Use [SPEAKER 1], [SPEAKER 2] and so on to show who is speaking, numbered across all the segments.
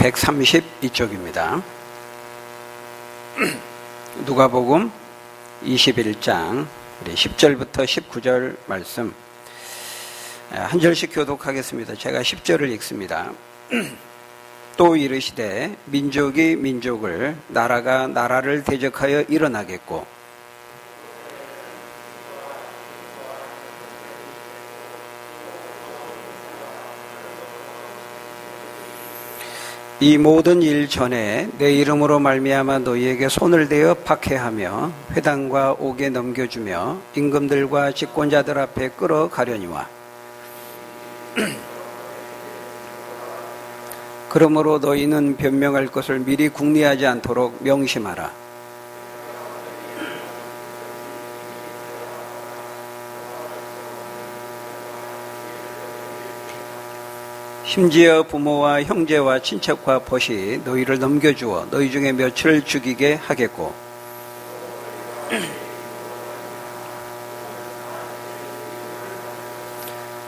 [SPEAKER 1] 132쪽입니다. 누가복음 21장 10절부터 19절 말씀 한 절씩 교독하겠습니다. 제가 10절을 읽습니다. 또 이르시되 민족이 민족을 나라가 나라를 대적하여 일어나겠고 이 모든 일 전에 내 이름으로 말미암아 너희에게 손을 대어 박해하며 회당과 옥에 넘겨주며 임금들과 집권자들 앞에 끌어가려니와 그러므로 너희는 변명할 것을 미리 궁리하지 않도록 명심하라. 심지어 부모와 형제와 친척과 벗이 너희를 넘겨주어 너희 중에 몇을 죽이게 하겠고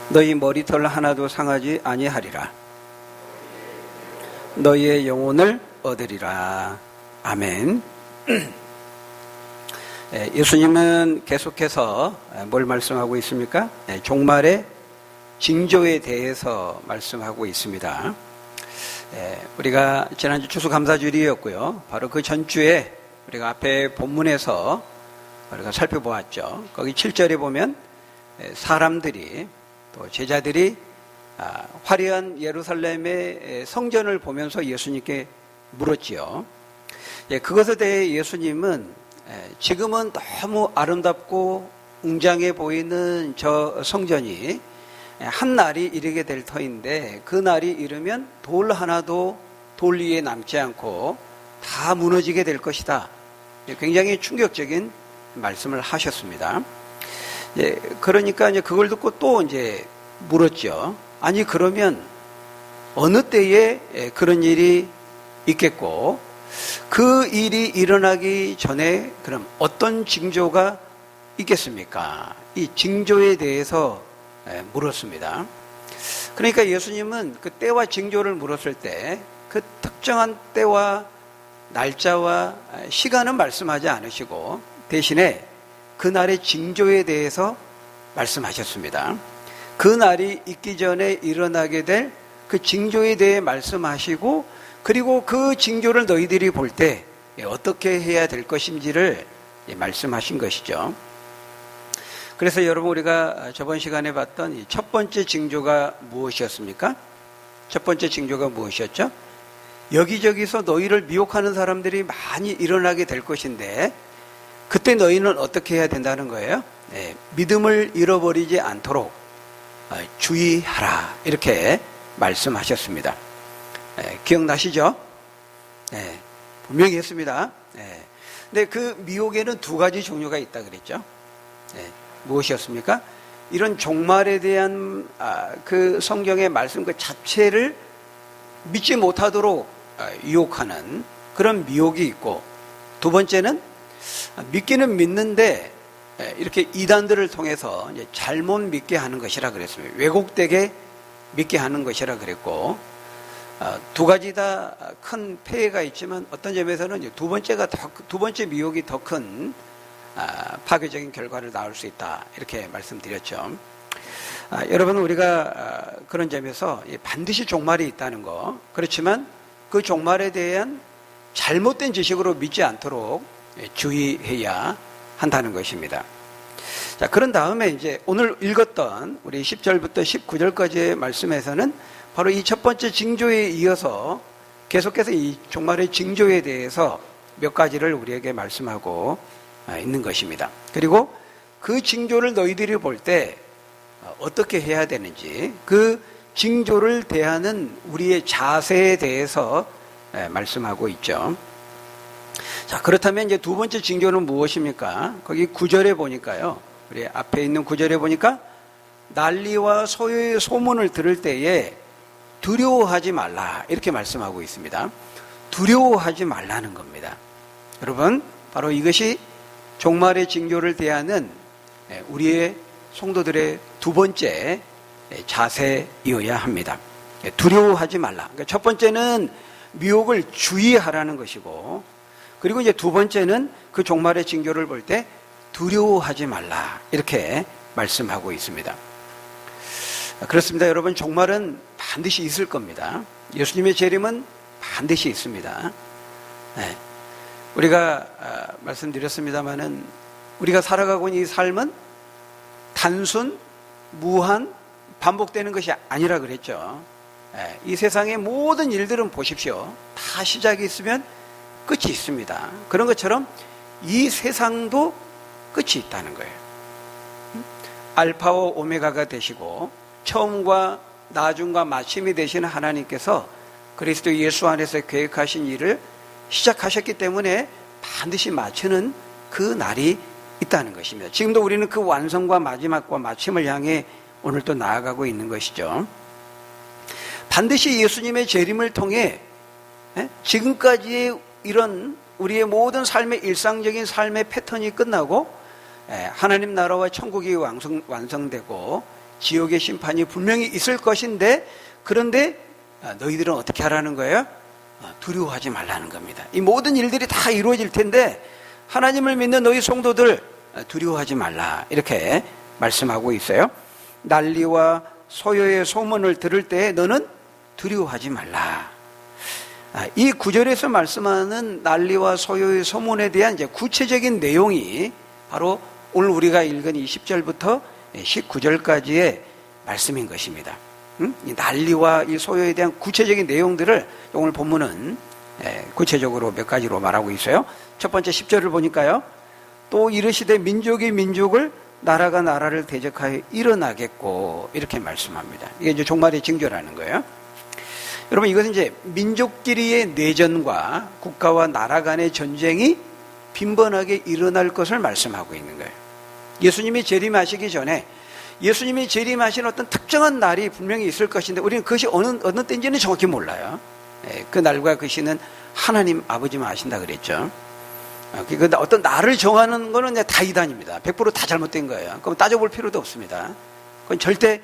[SPEAKER 1] 너희 머리털 하나도 상하지 아니하리라. 너희의 영혼을 얻으리라. 아멘. 예수님은 계속해서 뭘 말씀하고 있습니까? 종말의 징조에 대해서 말씀하고 있습니다. 우리가 지난주 추수감사주일이었고요. 바로 그 전주에 우리가 앞에 본문에서 우리가 살펴보았죠. 거기 7절에 보면 사람들이 또 제자들이 화려한 예루살렘의 성전을 보면서 예수님께 물었지요. 그것에 대해 예수님은 지금은 너무 아름답고 웅장해 보이는 저 성전이 한 날이 이르게 될 터인데 그 날이 이르면 돌 하나도 돌 위에 남지 않고 다 무너지게 될 것이다. 굉장히 충격적인 말씀을 하셨습니다. 그러니까 이제 그걸 듣고 또 이제 물었죠. 아니 그러면 어느 때에 그런 일이 있겠고 그 일이 일어나기 전에 그럼 어떤 징조가 있겠습니까? 이 징조에 대해서 물었습니다. 그러니까 예수님은 그 때와 징조를 물었을 때 그 특정한 때와 날짜와 시간은 말씀하지 않으시고 대신에 그 날의 징조에 대해서 말씀하셨습니다. 그 날이 있기 전에 일어나게 될 그 징조에 대해 말씀하시고 그리고 그 징조를 너희들이 볼 때 어떻게 해야 될 것인지를 말씀하신 것이죠. 그래서 여러분 우리가 저번 시간에 봤던 이 첫 번째 징조가 무엇이었습니까? 첫 번째 징조가 무엇이었죠? 여기저기서 너희를 미혹하는 사람들이 많이 일어나게 될 것인데 그때 너희는 어떻게 해야 된다는 거예요? 믿음을 잃어버리지 않도록 주의하라 이렇게 말씀하셨습니다. 기억나시죠? 분명히 했습니다. 근데 그 미혹에는 두 가지 종류가 있다 그랬죠. 무엇이었습니까? 이런 종말에 대한 그 성경의 말씀 그 자체를 믿지 못하도록 유혹하는 그런 미혹이 있고 두 번째는 믿기는 믿는데 이렇게 이단들을 통해서 이제 잘못 믿게 하는 것이라 그랬습니다. 왜곡되게 믿게 하는 것이라 그랬고 두 가지 다 큰 폐해가 있지만 어떤 점에서는 이제 두 번째 미혹이 더 큰 파괴적인 결과를 낳을 수 있다 이렇게 말씀드렸죠. 여러분 우리가 그런 점에서 반드시 종말이 있다는 거 그렇지만 그 종말에 대한 잘못된 지식으로 믿지 않도록 주의해야 한다는 것입니다. 자, 그런 다음에 이제 오늘 읽었던 우리 10절부터 19절까지의 말씀에서는 바로 이 첫 번째 징조에 이어서 계속해서 이 종말의 징조에 대해서 몇 가지를 우리에게 말씀하고 있는 것입니다. 그리고 그 징조를 너희들이 볼 때 어떻게 해야 되는지 그 징조를 대하는 우리의 자세에 대해서 말씀하고 있죠. 자, 그렇다면 이제 두 번째 징조는 무엇입니까? 거기 9절에 보니까요. 우리 앞에 있는 9절에 보니까 난리와 소요의 소문을 들을 때에 두려워하지 말라 이렇게 말씀하고 있습니다. 두려워하지 말라는 겁니다. 여러분 바로 이것이 종말의 징조를 대하는 우리의 성도들의 두 번째 자세이어야 합니다. 두려워하지 말라. 그러니까 첫 번째는 미혹을 주의하라는 것이고, 그리고 이제 두 번째는 그 종말의 징조를 볼 때 두려워하지 말라, 이렇게 말씀하고 있습니다. 그렇습니다. 여러분, 종말은 반드시 있을 겁니다. 예수님의 재림은 반드시 있습니다. 네. 우리가 말씀드렸습니다마는 우리가 살아가고 있는 이 삶은 단순, 무한, 반복되는 것이 아니라 그랬죠. 네. 이 세상의 모든 일들은 보십시오. 다 시작이 있으면 끝이 있습니다. 그런 것처럼 이 세상도 끝이 있다는 거예요. 알파와 오메가가 되시고 처음과 나중과 마침이 되시는 하나님께서 그리스도 예수 안에서 계획하신 일을 시작하셨기 때문에 반드시 마치는 그 날이 있다는 것입니다. 지금도 우리는 그 완성과 마지막과 마침을 향해 오늘 또 나아가고 있는 것이죠. 반드시 예수님의 재림을 통해 지금까지의 이런 우리의 모든 삶의 일상적인 삶의 패턴이 끝나고 하나님 나라와 천국이 완성되고 지옥의 심판이 분명히 있을 것인데, 그런데 너희들은 어떻게 하라는 거예요? 두려워하지 말라는 겁니다. 이 모든 일들이 다 이루어질 텐데 하나님을 믿는 너희 성도들 두려워하지 말라, 이렇게 말씀하고 있어요. 난리와 소요의 소문을 들을 때 너는 두려워하지 말라. 이 구절에서 말씀하는 난리와 소요의 소문에 대한 이제 구체적인 내용이 바로 오늘 우리가 읽은 이 10절부터 19절까지의 말씀인 것입니다. 이 난리와 이 소요에 대한 구체적인 내용들을 오늘 본문은 구체적으로 몇 가지로 말하고 있어요. 첫 번째 10절을 보니까요. 또 이르시되 민족이 민족을, 나라가 나라를 대적하여 일어나겠고, 이렇게 말씀합니다. 이게 이제 종말의 징조라는 거예요. 여러분, 이것은 이제 민족끼리의 내전과 국가와 나라 간의 전쟁이 빈번하게 일어날 것을 말씀하고 있는 거예요. 예수님이 재림하시기 전에 예수님이 재림하신 어떤 특정한 날이 분명히 있을 것인데 우리는 그것이 어느 때인지는 정확히 몰라요. 그 날과 그 시는 하나님 아버지만 아신다 그랬죠. 그런데 어떤 날을 정하는 거는 다 이단입니다. 100% 다 잘못된 거예요. 그럼 따져볼 필요도 없습니다. 그건 절대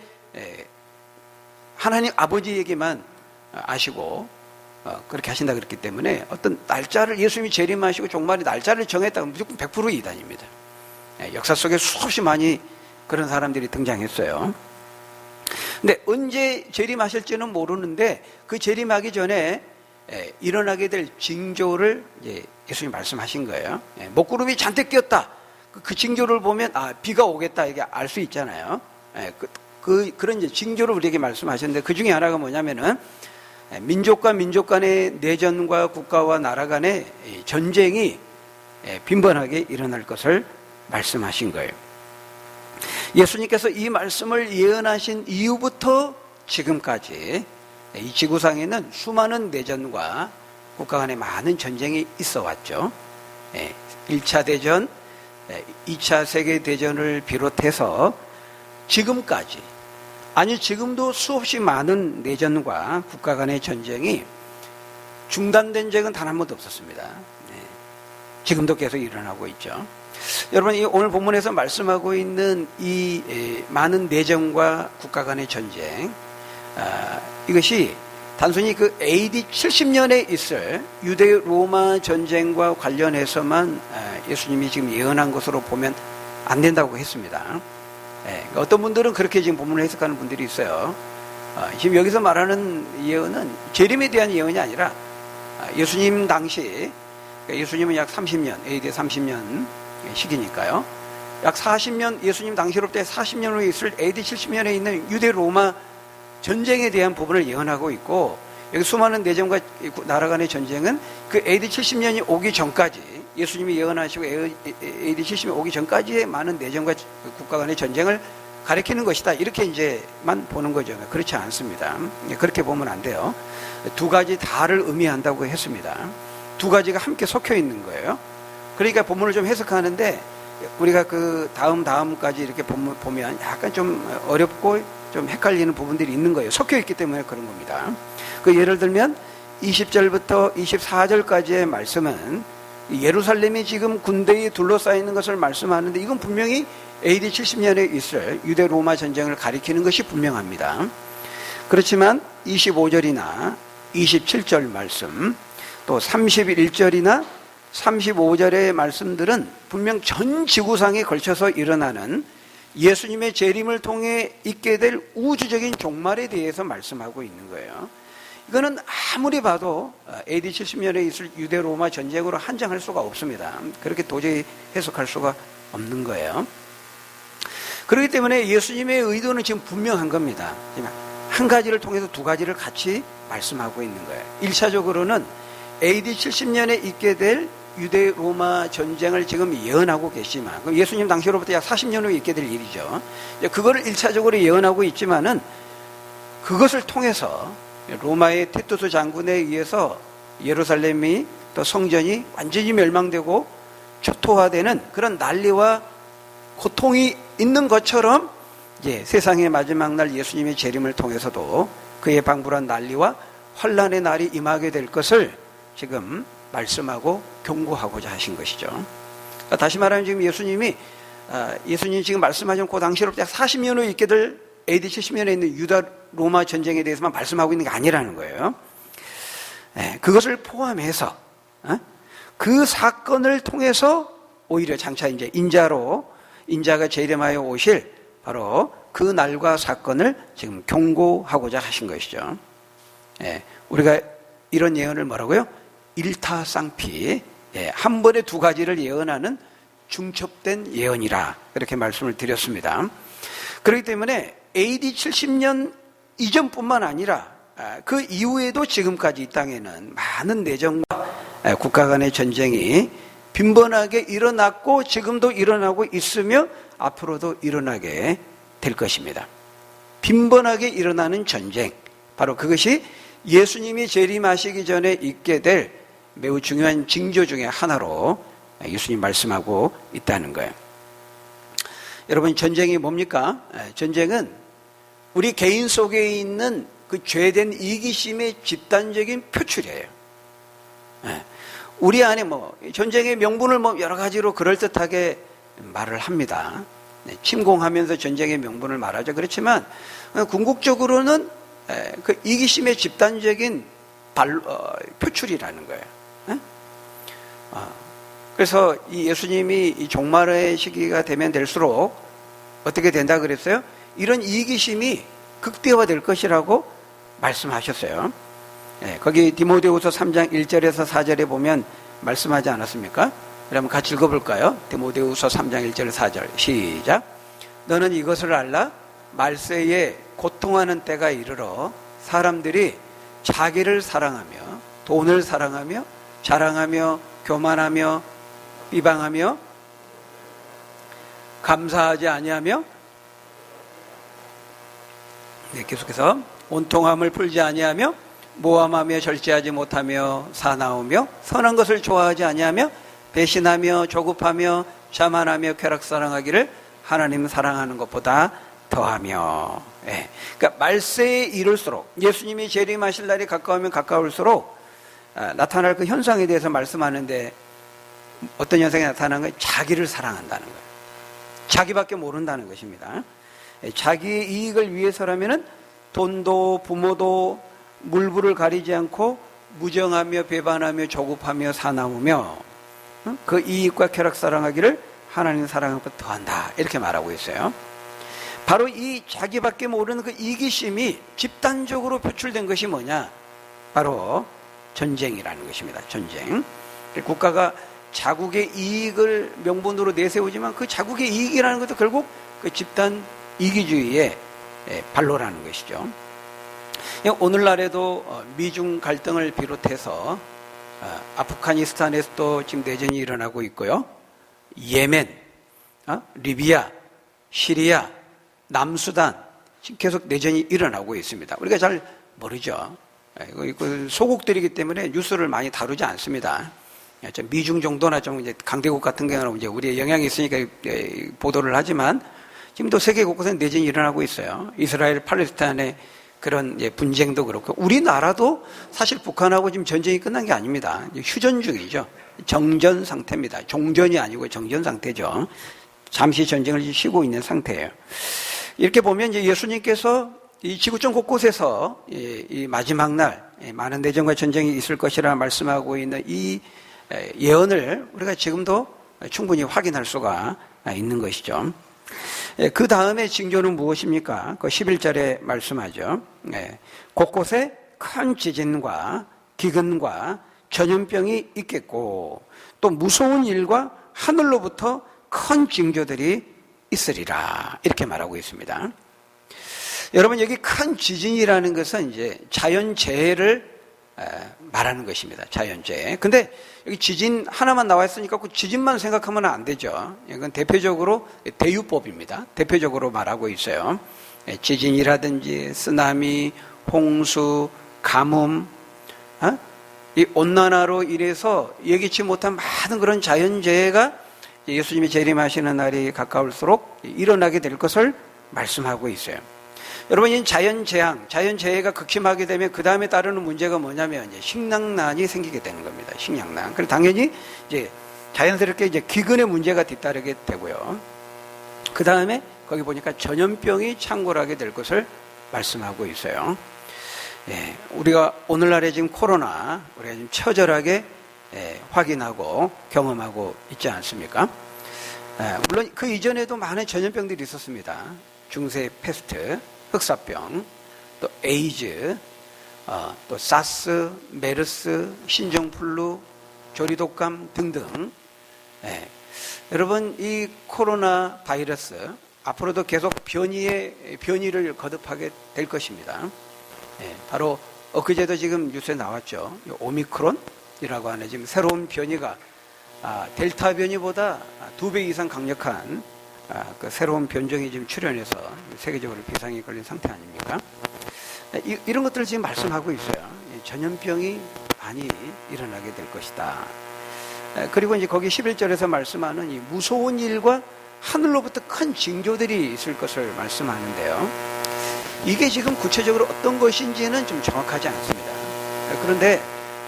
[SPEAKER 1] 하나님 아버지에게만 아시고 그렇게 하신다 그랬기 때문에 어떤 날짜를 예수님이 재림하시고 종말의 날짜를 정했다면 무조건 100% 이단입니다. 역사 속에 수없이 많이 그런 사람들이 등장했어요. 근데 언제 재림하실지는 모르는데 그 재림하기 전에 일어나게 될 징조를 이제 예수님이 말씀하신 거예요. 먹구름이 잔뜩 끼었다. 그 징조를 보면 비가 오겠다 이게 알 수 있잖아요. 그런 이제 징조를 우리에게 말씀하셨는데 그 중에 하나가 뭐냐면은 민족과 민족 간의 내전과 국가와 나라 간의 전쟁이 빈번하게 일어날 것을 말씀하신 거예요. 예수님께서 이 말씀을 예언하신 이후부터 지금까지 이 지구상에는 수많은 내전과 국가 간의 많은 전쟁이 있어 왔죠. 1차 대전, 2차 세계대전을 비롯해서 지금까지, 아니 지금도 수없이 많은 내전과 국가 간의 전쟁이 중단된 적은 단 한 번도 없었습니다. 지금도 계속 일어나고 있죠. 여러분, 이 오늘 본문에서 말씀하고 있는 이 많은 내전과 국가 간의 전쟁, 이것이 단순히 그 AD 70년에 있을 유대 로마 전쟁과 관련해서만 예수님이 지금 예언한 것으로 보면 안 된다고 했습니다. 어떤 분들은 그렇게 지금 본문을 해석하는 분들이 있어요. 지금 여기서 말하는 예언은 재림에 대한 예언이 아니라 예수님 당시, 예수님은 약 30년, AD 30년 시기니까요. 약 40년, 예수님 당시로부터 40년 후에 있을 AD 70년에 있는 유대 로마 전쟁에 대한 부분을 예언하고 있고, 여기 수많은 내전과 나라 간의 전쟁은 그 AD 70년이 오기 전까지, 예수님이 예언하시고 AD 70년이 오기 전까지의 많은 내전과 국가 간의 전쟁을 가리키는 것이다. 이렇게 이제만 보는 거죠. 그렇지 않습니다. 그렇게 보면 안 돼요. 두 가지 다를 의미한다고 했습니다. 두 가지가 함께 섞여 있는 거예요. 그러니까 본문을 좀 해석하는데 우리가 그 다음까지 이렇게 보면 약간 좀 어렵고 좀 헷갈리는 부분들이 있는 거예요. 섞여 있기 때문에 그런 겁니다. 그 예를 들면 20절부터 24절까지의 말씀은 예루살렘이 지금 군대에 둘러싸여 있는 것을 말씀하는데 이건 분명히 AD 70년에 있을 유대 로마 전쟁을 가리키는 것이 분명합니다. 그렇지만 25절이나 27절 말씀, 또 31절이나 35절의 말씀들은 분명 전 지구상에 걸쳐서 일어나는 예수님의 재림을 통해 있게 될 우주적인 종말에 대해서 말씀하고 있는 거예요. 이거는 아무리 봐도 AD 70년에 있을 유대 로마 전쟁으로 한정할 수가 없습니다. 그렇게 도저히 해석할 수가 없는 거예요. 그렇기 때문에 예수님의 의도는 지금 분명한 겁니다. 한 가지를 통해서 두 가지를 같이 말씀하고 있는 거예요. 1차적으로는 AD 70년에 있게 될 유대 로마 전쟁을 지금 예언하고 계시지만, 그럼 예수님 당시로부터 약 40년 후에 있게 될 일이죠. 그거를 1차적으로 예언하고 있지만은 그것을 통해서 로마의 티투스 장군에 의해서 예루살렘이 또 성전이 완전히 멸망되고 초토화되는 그런 난리와 고통이 있는 것처럼 이제 세상의 마지막 날 예수님의 재림을 통해서도 그의 방불한 난리와 환란의 날이 임하게 될 것을 지금 말씀하고 경고하고자 하신 것이죠. 그러니까 다시 말하면 지금 예수님이 지금 말씀하신 그 당시로부터 약 40년 후에 있게 될 AD 70년에 있는 유다 로마 전쟁에 대해서만 말씀하고 있는 게 아니라는 거예요. 그것을 포함해서 그 사건을 통해서 오히려 장차 이제 인자가 재림하여 오실 바로 그 날과 사건을 지금 경고하고자 하신 것이죠. 우리가 이런 예언을 뭐라고요? 일타쌍피, 한 번에 두 가지를 예언하는 중첩된 예언이라 그렇게 말씀을 드렸습니다. 그렇기 때문에 AD 70년 이전뿐만 아니라 그 이후에도 지금까지 이 땅에는 많은 내전과 국가 간의 전쟁이 빈번하게 일어났고 지금도 일어나고 있으며 앞으로도 일어나게 될 것입니다. 빈번하게 일어나는 전쟁, 바로 그것이 예수님이 재림하시기 전에 있게 될 매우 중요한 징조 중에 하나로 예수님 말씀하고 있다는 거예요. 여러분, 전쟁이 뭡니까? 전쟁은 우리 개인 속에 있는 그 죄된 이기심의 집단적인 표출이에요. 우리 안에 전쟁의 명분을 여러 가지로 그럴듯하게 말을 합니다. 침공하면서 전쟁의 명분을 말하죠. 그렇지만 궁극적으로는 그 이기심의 집단적인 표출이라는 거예요. 그래서 이 예수님이 이 종말의 시기가 되면 될수록 어떻게 된다 그랬어요? 이런 이기심이 극대화될 것이라고 말씀하셨어요. 거기 디모데후서 3장 1절에서 4절에 보면 말씀하지 않았습니까? 그러면 같이 읽어볼까요? 디모데후서 3장 1절 4절 시작. 너는 이것을 알라. 말세에 고통하는 때가 이르러 사람들이 자기를 사랑하며 돈을 사랑하며 자랑하며 교만하며 비방하며 감사하지 아니하며 계속해서 온통함을 풀지 아니하며 모함하며 절제하지 못하며 사나우며 선한 것을 좋아하지 아니하며 배신하며 조급하며 자만하며 쾌락사랑하기를 하나님 사랑하는 것보다 더하며. 그러니까 말세에 이를수록 예수님이 재림하실 날이 가까우면 가까울수록 나타날 그 현상에 대해서 말씀하는데 어떤 현상이 나타나는 거예요? 자기를 사랑한다는 거예요. 자기밖에 모른다는 것입니다. 자기의 이익을 위해서라면은 돈도 부모도 물불을 가리지 않고 무정하며 배반하며 조급하며 사나우며 그 이익과 쾌락 사랑하기를 하나님 사랑하는 것 더한다, 이렇게 말하고 있어요. 바로 이 자기밖에 모르는 그 이기심이 집단적으로 표출된 것이 뭐냐? 바로 전쟁이라는 것입니다. 전쟁. 국가가 자국의 이익을 명분으로 내세우지만 그 자국의 이익이라는 것도 결국 그 집단 이기주의의 발로라는 것이죠. 오늘날에도 미중 갈등을 비롯해서 아프가니스탄에서도 지금 내전이 일어나고 있고요. 예멘, 리비아, 시리아, 남수단 지금 계속 내전이 일어나고 있습니다. 우리가 잘 모르죠. 소국들이기 때문에 뉴스를 많이 다루지 않습니다. 미중 정도나 좀 이제 강대국 같은 경우는 이제 우리의 영향이 있으니까 보도를 하지만 지금도 세계 곳곳에 내전이 일어나고 있어요. 이스라엘, 팔레스타인의 그런 분쟁도 그렇고, 우리나라도 사실 북한하고 지금 전쟁이 끝난 게 아닙니다. 휴전 중이죠. 정전 상태입니다. 종전이 아니고 정전 상태죠. 잠시 전쟁을 쉬고 있는 상태예요. 이렇게 보면 이제 예수님께서 이 지구촌 곳곳에서 이 마지막 날 많은 내전과 전쟁이 있을 것이라 말씀하고 있는 이 예언을 우리가 지금도 충분히 확인할 수가 있는 것이죠. 그 다음에 징조는 무엇입니까? 그 11절에 말씀하죠. 곳곳에 큰 지진과 기근과 전염병이 있겠고 또 무서운 일과 하늘로부터 큰 징조들이 있으리라. 이렇게 말하고 있습니다. 여러분, 여기 큰 지진이라는 것은 이제 자연재해를 말하는 것입니다. 자연재해. 근데 여기 지진 하나만 나와 있으니까 그 지진만 생각하면 안 되죠. 이건 대표적으로 대유법입니다. 대표적으로 말하고 있어요. 지진이라든지 쓰나미, 홍수, 가뭄, 이 온난화로 인해서 예기치 못한 많은 그런 자연재해가 예수님이 재림하시는 날이 가까울수록 일어나게 될 것을 말씀하고 있어요. 여러분, 이 자연재앙, 자연재해가 극심하게 되면 그 다음에 따르는 문제가 뭐냐면 이제 식량난이 생기게 되는 겁니다. 식량난. 그리고 당연히 이제 자연스럽게 이제 기근의 문제가 뒤따르게 되고요. 그 다음에 거기 보니까 전염병이 창궐하게 될 것을 말씀하고 있어요. 우리가 오늘날에 지금 코로나 우리가 지금 처절하게 확인하고 경험하고 있지 않습니까? 물론 그 이전에도 많은 전염병들이 있었습니다. 중세 패스트, 흑사병, 또 에이즈, 또 사스, 메르스, 신종플루, 조리독감 등등. 여러분, 이 코로나 바이러스 앞으로도 계속 변이를 거듭하게 될 것입니다. 바로 엊그제도 지금 뉴스에 나왔죠. 오미크론이라고 하는 지금 새로운 변이가 델타 변이보다 2배 이상 강력한 그 새로운 변종이 지금 출현해서 세계적으로 비상이 걸린 상태 아닙니까? 이런 것들을 지금 말씀하고 있어요. 전염병이 많이 일어나게 될 것이다. 그리고 이제 거기 11절에서 말씀하는 이 무서운 일과 하늘로부터 큰 징조들이 있을 것을 말씀하는데요. 이게 지금 구체적으로 어떤 것인지는 좀 정확하지 않습니다. 그런데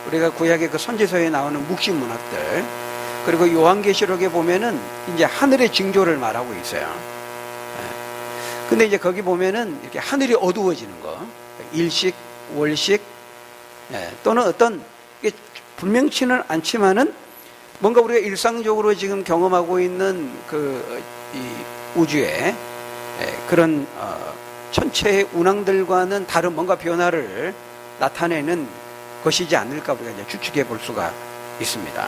[SPEAKER 1] 우리가 구약의 그 선지서에 나오는 묵시 문학들, 그리고 요한계시록에 보면은 이제 하늘의 징조를 말하고 있어요. 근데 이제 거기 보면은 이렇게 하늘이 어두워지는 거, 일식, 월식, 또는 어떤, 분명치는 않지만은 뭔가 우리가 일상적으로 지금 경험하고 있는 이 우주의 그런, 천체의 운항들과는 다른 뭔가 변화를 나타내는 것이지 않을까 우리가 이제 추측해 볼 수가 있습니다.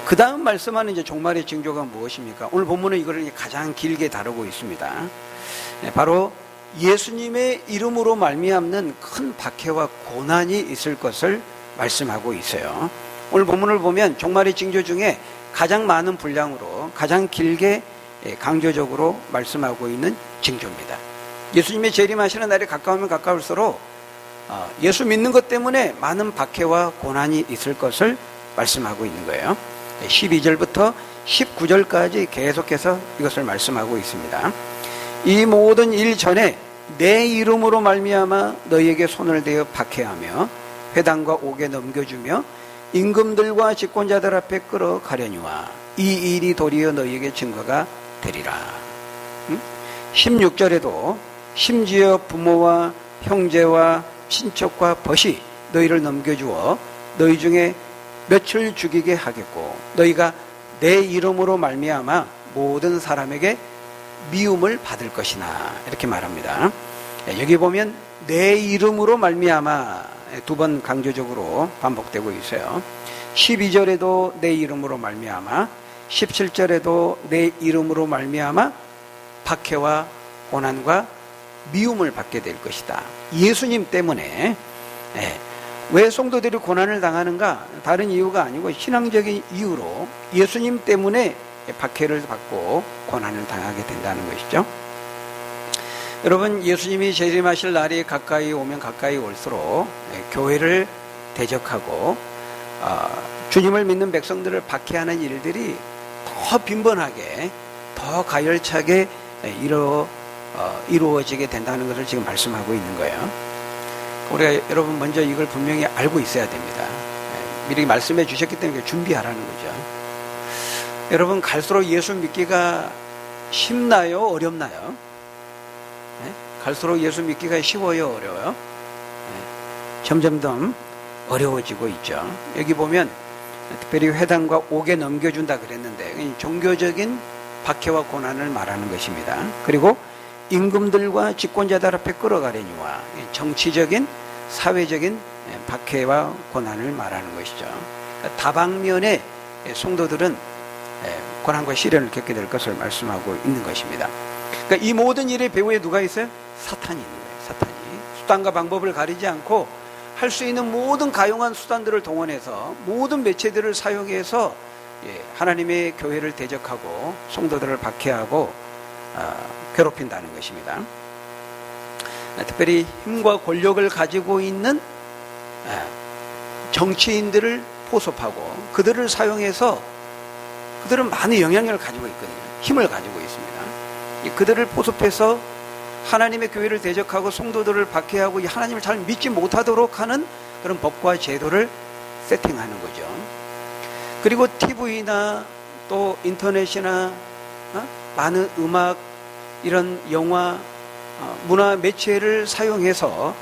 [SPEAKER 1] 그 다음 말씀하는 이제 종말의 징조가 무엇입니까? 오늘 본문은 이거를 가장 길게 다루고 있습니다. 바로 예수님의 이름으로 말미암는 큰 박해와 고난이 있을 것을 말씀하고 있어요. 오늘 본문을 보면 종말의 징조 중에 가장 많은 분량으로 가장 길게 강조적으로 말씀하고 있는 징조입니다. 예수님의 재림하시는 날이 가까우면 가까울수록 예수 믿는 것 때문에 많은 박해와 고난이 있을 것을 말씀하고 있는 거예요. 12절부터 19절까지 계속해서 이것을 말씀하고 있습니다. 이 모든 일 전에 내 이름으로 말미암아 너희에게 손을 대어 박해하며 회당과 옥에 넘겨주며 임금들과 집권자들 앞에 끌어가려니와 이 일이 도리어 너희에게 증거가 되리라. 16절에도 심지어 부모와 형제와 친척과 벗이 너희를 넘겨주어 너희 중에 며칠 죽이게 하겠고 너희가 내 이름으로 말미암아 모든 사람에게 미움을 받을 것이나 이렇게 말합니다. 여기 보면 내 이름으로 말미암아 두 번 강조적으로 반복되고 있어요. 12절에도 내 이름으로 말미암아, 17절에도 내 이름으로 말미암아 박해와 고난과 미움을 받게 될 것이다. 예수님 때문에. 왜 성도들이 고난을 당하는가? 다른 이유가 아니고 신앙적인 이유로 예수님 때문에 박해를 받고 고난을 당하게 된다는 것이죠. 여러분, 예수님이 재림하실 날이 가까이 오면 가까이 올수록 교회를 대적하고 주님을 믿는 백성들을 박해하는 일들이 더 빈번하게, 더 가열차게 이루어지게 된다는 것을 지금 말씀하고 있는 거예요. 우리가 여러분 먼저 이걸 분명히 알고 있어야 됩니다. 미리 말씀해 주셨기 때문에 준비하라는 거죠. 여러분, 갈수록 예수 믿기가 쉽나요? 어렵나요? 갈수록 예수 믿기가 쉬워요, 어려워요? 점점 더 어려워지고 있죠. 여기 보면 특별히 회당과 옥에 넘겨준다 그랬는데 종교적인 박해와 고난을 말하는 것입니다. 그리고 임금들과 집권자들 앞에 끌어가려니와 정치적인 사회적인 박해와 고난을 말하는 것이죠. 그러니까 다방면의 성도들은 고난과 시련을 겪게 될 것을 말씀하고 있는 것입니다. 그러니까 이 모든 일의 배후에 누가 있어요? 사탄이 있는 거예요. 사탄이 수단과 방법을 가리지 않고 할 수 있는 모든 가용한 수단들을 동원해서 모든 매체들을 사용해서 하나님의 교회를 대적하고 성도들을 박해하고 괴롭힌다는 것입니다. 특별히 힘과 권력을 가지고 있는 정치인들을 포섭하고 그들을 사용해서 그들은 많은 영향력을 가지고 있거든요. 힘을 가지고 있습니다. 그들을 포섭해서 하나님의 교회를 대적하고 성도들을 박해하고 하나님을 잘 믿지 못하도록 하는 그런 법과 제도를 세팅하는 거죠. 그리고 TV나 또 인터넷이나 많은 음악, 이런 영화, 문화 매체를 사용해서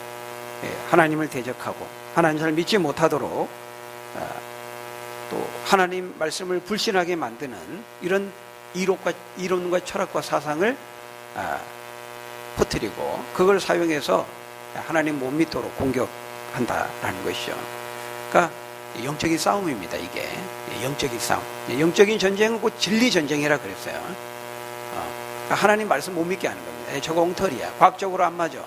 [SPEAKER 1] 하나님을 대적하고 하나님을 잘 믿지 못하도록 또 하나님 말씀을 불신하게 만드는 이런 이론과 철학과 사상을 퍼뜨리고 그걸 사용해서 하나님 못 믿도록 공격한다라는 것이죠. 그러니까 영적인 싸움입니다. 이게 영적인 싸움. 영적인 전쟁은 곧 진리 전쟁이라 그랬어요. 그러니까 하나님 말씀 못 믿게 하는 겁니다. 저거 엉터리야. 과학적으로 안 맞아.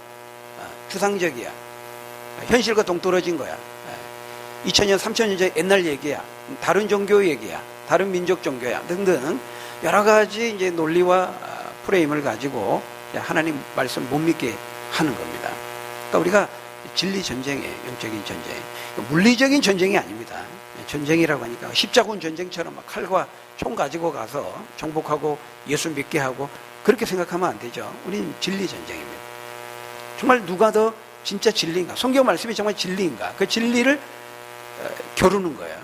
[SPEAKER 1] 추상적이야. 현실과 동떨어진 거야. 2000년, 3000년 전 옛날 얘기야. 다른 종교 얘기야. 다른 민족 종교야. 등등 여러 가지 이제 논리와 프레임을 가지고 하나님 말씀 못 믿게 하는 겁니다. 그러니까 우리가 진리 전쟁이에요. 영적인 전쟁. 물리적인 전쟁이 아닙니다. 전쟁이라고 하니까 십자군 전쟁처럼 막 칼과 총 가지고 가서 정복하고 예수 믿게 하고 그렇게 생각하면 안 되죠. 우리는 진리 전쟁입니다. 정말 누가 더 진짜 진리인가? 성경 말씀이 정말 진리인가? 그 진리를 겨루는 거예요.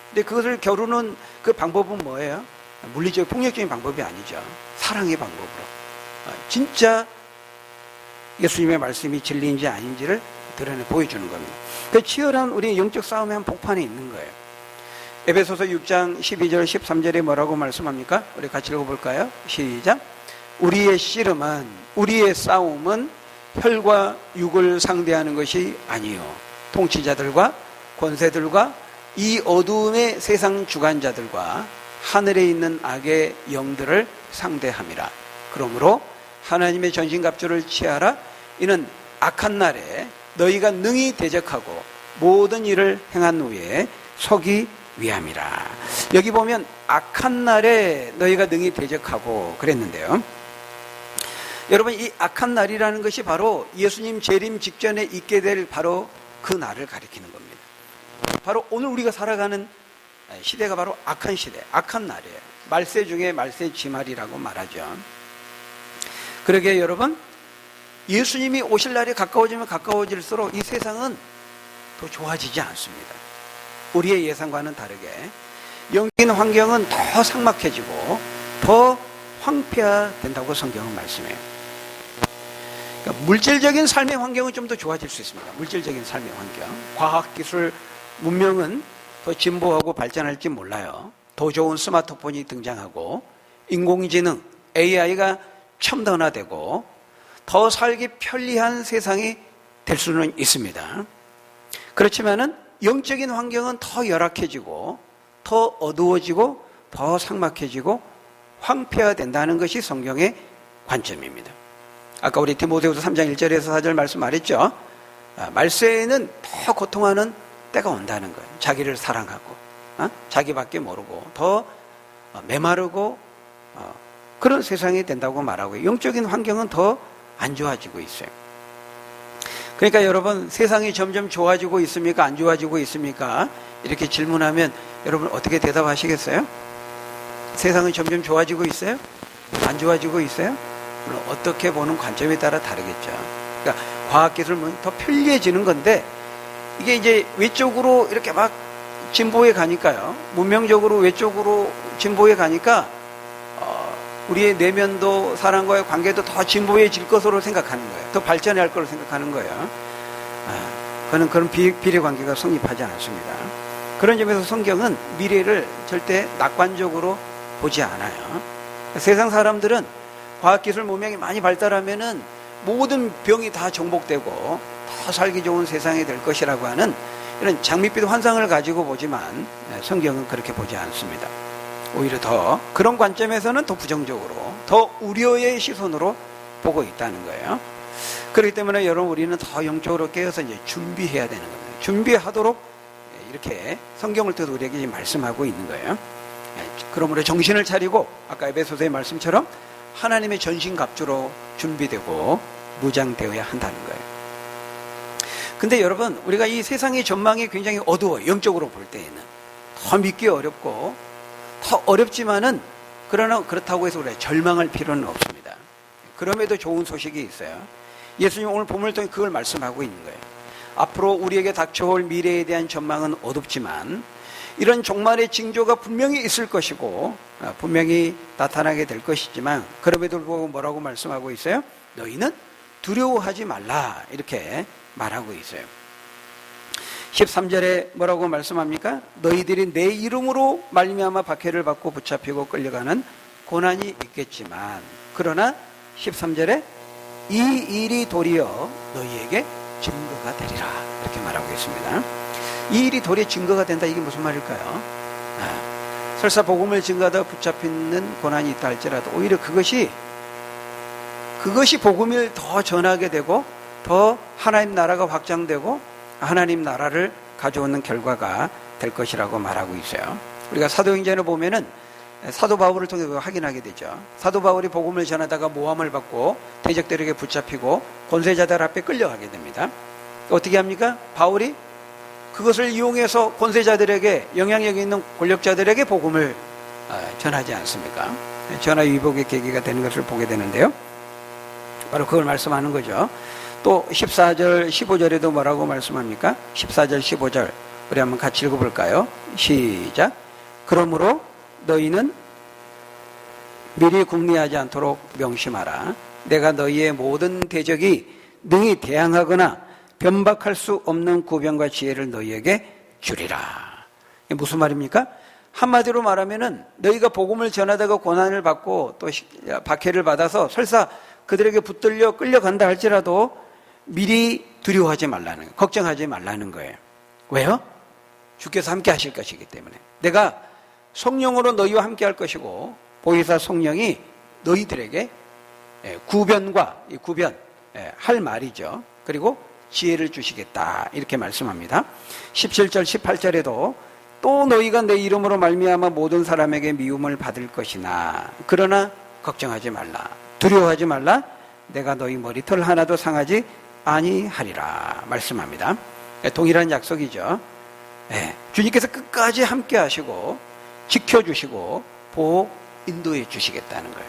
[SPEAKER 1] 근데 그것을 겨루는 그 방법은 뭐예요? 물리적 폭력적인 방법이 아니죠. 사랑의 방법으로. 진짜 예수님의 말씀이 진리인지 아닌지를 드러내 보여주는 겁니다. 그 치열한 우리의 영적 싸움의 한 복판에 있는 거예요. 에베소서 6장 12절 13절에 뭐라고 말씀합니까? 우리 같이 읽어볼까요? 시작. 우리의 씨름은 우리의 싸움은 혈과 육을 상대하는 것이 아니요 통치자들과 권세들과 이 어두움의 세상 주관자들과 하늘에 있는 악의 영들을 상대함이라. 그러므로 하나님의 전신갑주를 취하라. 이는 악한 날에 너희가 능히 대적하고 모든 일을 행한 후에 서기 위함이라. 여기 보면 악한 날에 너희가 능히 대적하고 그랬는데요. 여러분, 이 악한 날이라는 것이 바로 예수님 재림 직전에 있게 될 바로 그 날을 가리키는 겁니다. 바로 오늘 우리가 살아가는 시대가 바로 악한 시대, 악한 날이에요. 말세 중에 말세 지말이라고 말하죠. 그러게 여러분, 예수님이 오실 날이 가까워지면 가까워질수록 이 세상은 더 좋아지지 않습니다. 우리의 예상과는 다르게 영적인 환경은 더 삭막해지고 더 황폐화된다고 성경은 말씀해요. 그러니까 물질적인 삶의 환경은 좀 더 좋아질 수 있습니다. 물질적인 삶의 환경, 과학기술, 문명은 더 진보하고 발전할지 몰라요. 더 좋은 스마트폰이 등장하고 인공지능, AI가 첨단화되고 더 살기 편리한 세상이 될 수는 있습니다. 그렇지만은 영적인 환경은 더 열악해지고 더 어두워지고 더 삭막해지고 황폐화된다는 것이 성경의 관점입니다. 아까 우리 디모데후서 3장 1절에서 4절 말씀 말했죠. 말세에는 더 고통하는 때가 온다는 거예요. 자기를 사랑하고 자기밖에 모르고 더 메마르고 그런 세상이 된다고 말하고 영적인 환경은 더 안 좋아지고 있어요. 그러니까 여러분, 세상이 점점 좋아지고 있습니까? 안 좋아지고 있습니까? 이렇게 질문하면 여러분 어떻게 대답하시겠어요? 세상은 점점 좋아지고 있어요? 안 좋아지고 있어요? 물론 어떻게 보는 관점에 따라 다르겠죠. 그러니까 과학기술은 더 편리해지는 건데 이게 이제 외적으로 이렇게 막 진보해 가니까요. 문명적으로 외적으로 진보해 가니까 우리의 내면도 사람과의 관계도 더 진보해질 것으로 생각하는 거예요. 더 발전할 것으로 생각하는 거예요. 그는 그런 비례관계가 성립하지 않습니다. 그런 점에서 성경은 미래를 절대 낙관적으로 보지 않아요. 세상 사람들은 과학기술 문명이 많이 발달하면은 모든 병이 다 정복되고 더 살기 좋은 세상이 될 것이라고 하는 이런 장밋빛 환상을 가지고 보지만 성경은 그렇게 보지 않습니다. 오히려 더 그런 관점에서는 더 부정적으로, 더 우려의 시선으로 보고 있다는 거예요. 그렇기 때문에 여러분, 우리는 더 영적으로 깨어서 이제 준비해야 되는 겁니다. 준비하도록 이렇게 성경을 통해서 우리에게 말씀하고 있는 거예요. 그러므로 정신을 차리고 아까 에베소서의 말씀처럼 하나님의 전신갑주로 준비되고 무장되어야 한다는 거예요. 근데 여러분, 우리가 이 세상의 전망이 굉장히 어두워요. 영적으로 볼 때에는 더 믿기 어렵고 더 어렵지만은, 그러나 그렇다고 해서 우리가 절망할 필요는 없습니다. 그럼에도 좋은 소식이 있어요. 예수님 오늘 본문을 통해 그걸 말씀하고 있는 거예요. 앞으로 우리에게 닥쳐올 미래에 대한 전망은 어둡지만 이런 종말의 징조가 분명히 있을 것이고 분명히 나타나게 될 것이지만, 그럼에도 불구하고 뭐라고 말씀하고 있어요? 너희는 두려워하지 말라, 이렇게 말하고 있어요. 13절에 뭐라고 말씀합니까? 너희들이 내 이름으로 말미암아 박해를 받고 붙잡히고 끌려가는 고난이 있겠지만, 그러나 13절에 이 일이 도리어 너희에게 증거가 되리라, 이렇게 말하고 있습니다. 이 일이 도리어 증거가 된다, 이게 무슨 말일까요? 설사 복음을 증거하다 붙잡히는 고난이 있다 할지라도 오히려 그것이 복음을 더 전하게 되고 더 하나님 나라가 확장되고 하나님 나라를 가져오는 결과가 될 것이라고 말하고 있어요. 우리가 사도행전을 보면은 사도 바울을 통해 그걸 확인하게 되죠. 사도 바울이 복음을 전하다가 모함을 받고 대적들에게 붙잡히고 권세자들 앞에 끌려가게 됩니다. 어떻게 합니까? 바울이 그것을 이용해서 권세자들에게, 영향력 있는 권력자들에게 복음을 전하지 않습니까? 전화위복의 계기가 되는 것을 보게 되는데요. 바로 그걸 말씀하는 거죠. 또 14절, 15절에도 뭐라고 말씀합니까? 14절, 15절 우리 한번 같이 읽어볼까요? 시작. 그러므로 너희는 미리 궁리하지 않도록 명심하라. 내가 너희의 모든 대적이 능히 대항하거나 변박할 수 없는 구변과 지혜를 너희에게 주리라. 이게 무슨 말입니까? 한마디로 말하면은 너희가 복음을 전하다가 고난을 받고 또 박해를 받아서 설사 그들에게 붙들려 끌려간다 할지라도 미리 두려워하지 말라는 거예요. 걱정하지 말라는 거예요. 왜요? 주께서 함께 하실 것이기 때문에. 내가 성령으로 너희와 함께 할 것이고 보혜사 성령이 너희들에게 구변과 할 말이죠. 그리고 지혜를 주시겠다, 이렇게 말씀합니다. 17절 18절에도 또 너희가 내 이름으로 말미암아 모든 사람에게 미움을 받을 것이나 그러나 걱정하지 말라, 두려워하지 말라, 내가 너희 머리털 하나도 상하지 아니하리라 말씀합니다. 동일한 약속이죠. 주님께서 끝까지 함께 하시고 지켜주시고 보호 인도해 주시겠다는 거예요.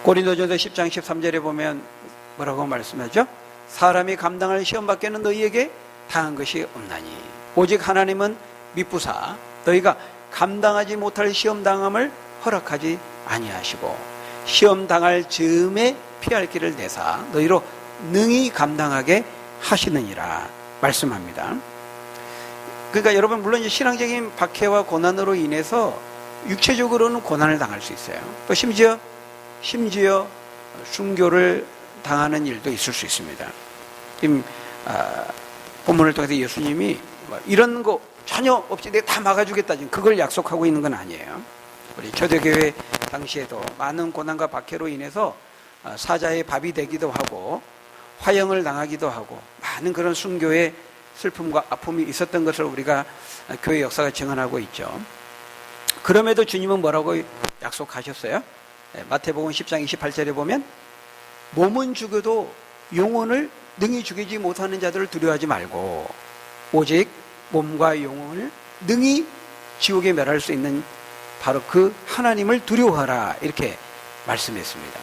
[SPEAKER 1] 고린도전서 10장 13절에 보면 뭐라고 말씀하죠? 사람이 감당할 시험밖에는 너희에게 당한 것이 없나니 오직 하나님은 미쁘사 너희가 감당하지 못할 시험당함을 허락하지 아니하시고 시험당할 즈음에 피할 길을 내사 너희로 능히 감당하게 하시느니라 말씀합니다. 그러니까 여러분, 물론 이제 신앙적인 박해와 고난으로 인해서 육체적으로는 고난을 당할 수 있어요. 또 심지어 순교를 당하는 일도 있을 수 있습니다. 지금 본문을 통해서 예수님이 이런 거 전혀 없이 내가 다 막아주겠다, 지금 그걸 약속하고 있는 건 아니에요. 우리 초대교회 당시에도 많은 고난과 박해로 인해서 사자의 밥이 되기도 하고 화형을 당하기도 하고 많은 그런 순교의 슬픔과 아픔이 있었던 것을 우리가 교회 역사가 증언하고 있죠. 그럼에도 주님은 뭐라고 약속하셨어요? 마태복음 10장 28절에 보면 몸은 죽여도 영혼을 능히 죽이지 못하는 자들을 두려워하지 말고 오직 몸과 영혼을 능히 지옥에 멸할 수 있는 바로 그 하나님을 두려워하라, 이렇게 말씀했습니다.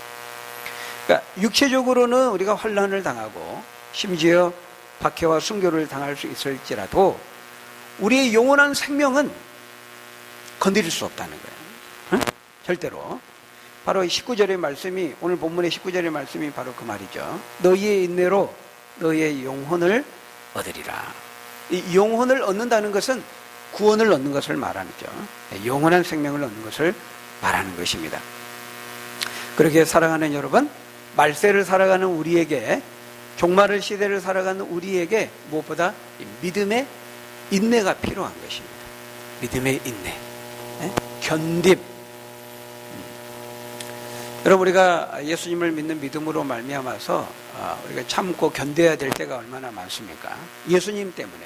[SPEAKER 1] 그러니까 육체적으로는 우리가 환난을 당하고 심지어 박해와 순교를 당할 수 있을지라도 우리의 영원한 생명은 건드릴 수 없다는 거예요. 절대로. 바로 19절의 말씀이, 오늘 본문의 19절의 말씀이 바로 그 말이죠. 너희의 인내로 너희의 영혼을 얻으리라. 이 영혼을 얻는다는 것은 구원을 얻는 것을 말하죠. 영원한 생명을 얻는 것을 말하는 것입니다. 그렇게 사랑하는 여러분, 말세를 살아가는 우리에게, 종말의 시대를 살아가는 우리에게 무엇보다 믿음의 인내가 필요한 것입니다. 믿음의 인내, 견딤. 여러분, 우리가 예수님을 믿는 믿음으로 말미암아서 우리가 참고 견뎌야 될 때가 얼마나 많습니까? 예수님 때문에,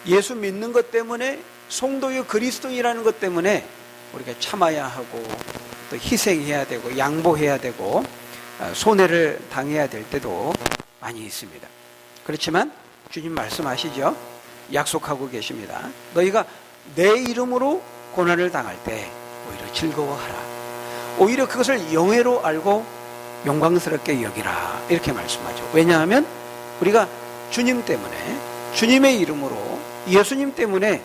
[SPEAKER 1] 예수 믿는 것 때문에, 성도의 그리스도인이라는 것 때문에 우리가 참아야 하고 또 희생해야 되고 양보해야 되고 손해를 당해야 될 때도 많이 있습니다. 그렇지만 주님 말씀하시죠. 약속하고 계십니다. 너희가 내 이름으로 고난을 당할 때 오히려 즐거워하라. 오히려 그것을 영예로 알고 영광스럽게 여기라. 이렇게 말씀하죠. 왜냐하면 우리가 주님 때문에, 주님의 이름으로, 예수님 때문에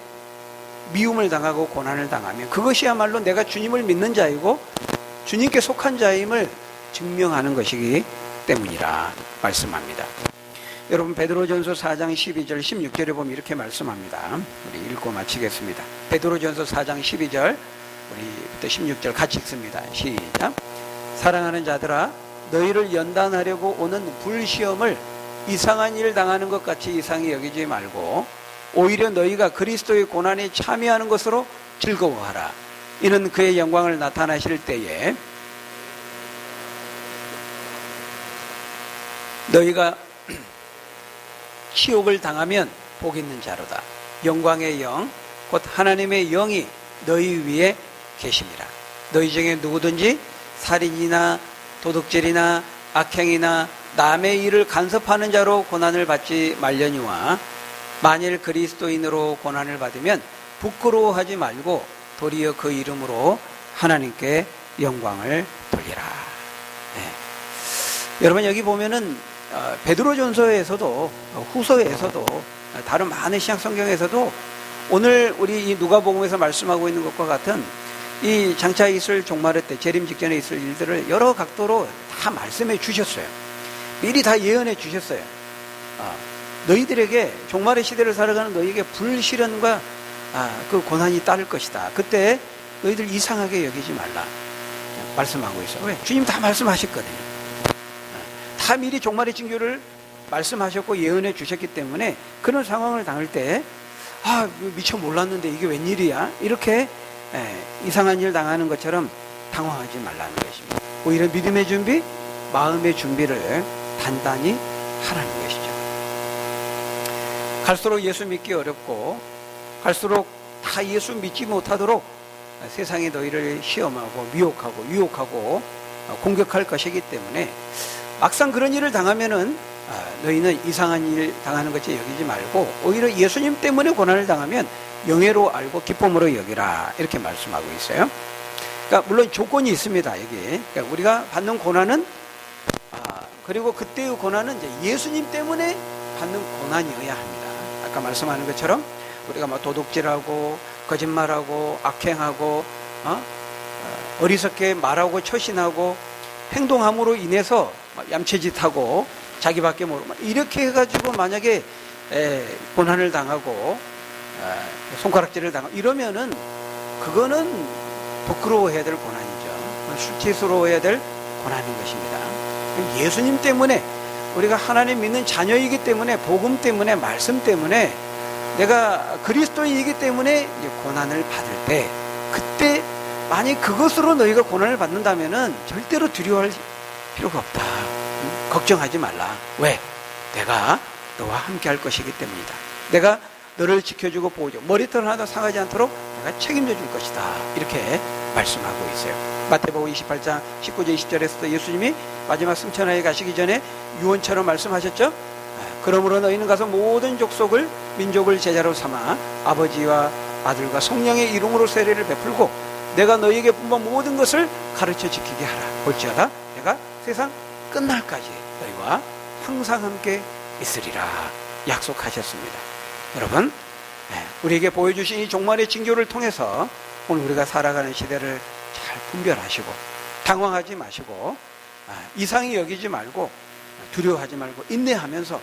[SPEAKER 1] 미움을 당하고 고난을 당하면 그것이야말로 내가 주님을 믿는 자이고 주님께 속한 자임을 증명하는 것이기 때문이라 말씀합니다. 여러분, 베드로전서 4장 12절 16절에 보면 이렇게 말씀합니다. 우리 읽고 마치겠습니다. 베드로전서 4장 12절 우리 16절 같이 읽습니다. 시작. 사랑하는 자들아, 너희를 연단하려고 오는 불시험을 이상한 일 당하는 것 같이 이상히 여기지 말고 오히려 너희가 그리스도의 고난에 참여하는 것으로 즐거워하라. 이는 그의 영광을 나타나실 때에 너희가 치욕을 당하면 복 있는 자로다. 영광의 영, 곧 하나님의 영이 너희 위에 계심이라. 너희 중에 누구든지 살인이나 도둑질이나 악행이나 남의 일을 간섭하는 자로 고난을 받지 말려니와 만일 그리스도인으로 고난을 받으면 부끄러워하지 말고 도리어 그 이름으로 하나님께 영광을 돌리라. 네. 여러분, 여기 보면은 베드로전서에서도 후서에서도 다른 많은 신약 성경에서도 오늘 우리 이 누가복음에서 말씀하고 있는 것과 같은 이 장차 있을 종말의 때, 재림 직전에 있을 일들을 여러 각도로 다 말씀해 주셨어요. 미리 다 예언해 주셨어요. 너희들에게, 종말의 시대를 살아가는 너희에게 불시련과 그 고난이 따를 것이다. 그때 너희들 이상하게 여기지 말라 말씀하고 있어요. 왜? 주님 다 말씀하셨거든요. 다 미리 종말의 징조를 말씀하셨고 예언해 주셨기 때문에 그런 상황을 당할 때 미처 몰랐는데 이게 웬일이야? 이렇게 이상한 일 당하는 것처럼 당황하지 말라는 것입니다. 오히려 믿음의 준비, 마음의 준비를 단단히 하라는 것이죠. 갈수록 예수 믿기 어렵고 갈수록 다 예수 믿지 못하도록 세상이 너희를 시험하고 미혹하고 유혹하고 공격할 것이기 때문에 막상 그런 일을 당하면은 너희는 이상한 일 당하는 것이 여기지 말고 오히려 예수님 때문에 고난을 당하면 영예로 알고 기쁨으로 여기라. 이렇게 말씀하고 있어요. 그러니까 물론 조건이 있습니다. 여기. 그러니까 우리가 받는 고난은 그리고 그때의 고난은 이제 예수님 때문에 받는 고난이어야 합니다. 아까 말씀하는 것처럼 우리가 뭐 도둑질하고 거짓말하고 악행하고 어리석게 말하고 처신하고 행동함으로 인해서 얌체짓하고 자기밖에 모르고 이렇게 해가지고 만약에 고난을 당하고 손가락질을 당하고 이러면은 그거는 부끄러워해야 될 고난이죠. 수치스러워해야 될 고난인 것입니다. 예수님 때문에 우리가 하나님 믿는 자녀이기 때문에 복음 때문에 말씀 때문에 내가 그리스도인이기 때문에 이제 고난을 받을 때 그때 만약 그것으로 너희가 고난을 받는다면은 절대로 두려워할 필요가 없다. 걱정하지 말라. 왜? 내가 너와 함께 할 것이기 때문이다. 내가 너를 지켜주고 보호줘. 머리털 하나도 상하지 않도록 내가 책임져 줄 것이다. 이렇게 말씀하고 있어요. 마태복음 28장 19절 20절에서도 예수님이 마지막 승천하에 가시기 전에 유언처럼 말씀하셨죠. 그러므로 너희는 가서 모든 족속을 민족을 제자로 삼아 아버지와 아들과 성령의 이름으로 세례를 베풀고 내가 너희에게 분부한 모든 것을 가르쳐 지키게 하라. 볼지어다 내가 세상 끝날까지 너희와 항상 함께 있으리라 약속하셨습니다. 여러분, 우리에게 보여주신 이 종말의 징조를 통해서 오늘 우리가 살아가는 시대를 잘 분별하시고 당황하지 마시고 이상히 여기지 말고 두려워하지 말고 인내하면서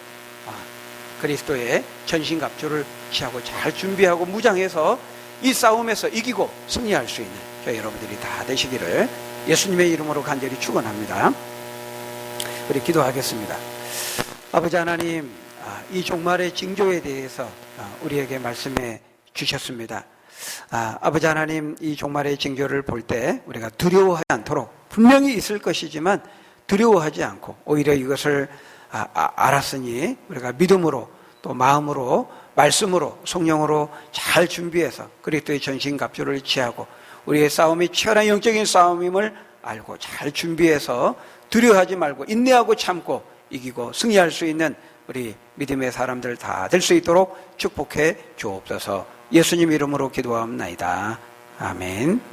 [SPEAKER 1] 그리스도의 전신갑주를 취하고 잘 준비하고 무장해서 이 싸움에서 이기고 승리할 수 있는 저희 여러분들이 다 되시기를 예수님의 이름으로 간절히 축원합니다. 우리 기도하겠습니다. 아버지 하나님, 이 종말의 징조에 대해서 우리에게 말씀해 주셨습니다. 아버지 하나님, 이 종말의 징조를 볼 때 우리가 두려워하지 않도록, 분명히 있을 것이지만 두려워하지 않고 오히려 이것을 알았으니 우리가 믿음으로 또 마음으로 말씀으로 성령으로 잘 준비해서 그리스도의 전신갑주를 취하고 우리의 싸움이 치열한 영적인 싸움임을 알고 잘 준비해서 두려워하지 말고 인내하고 참고 이기고 승리할 수 있는 우리 믿음의 사람들 다 될 수 있도록 축복해 주옵소서. 예수님 이름으로 기도하옵나이다. 아멘.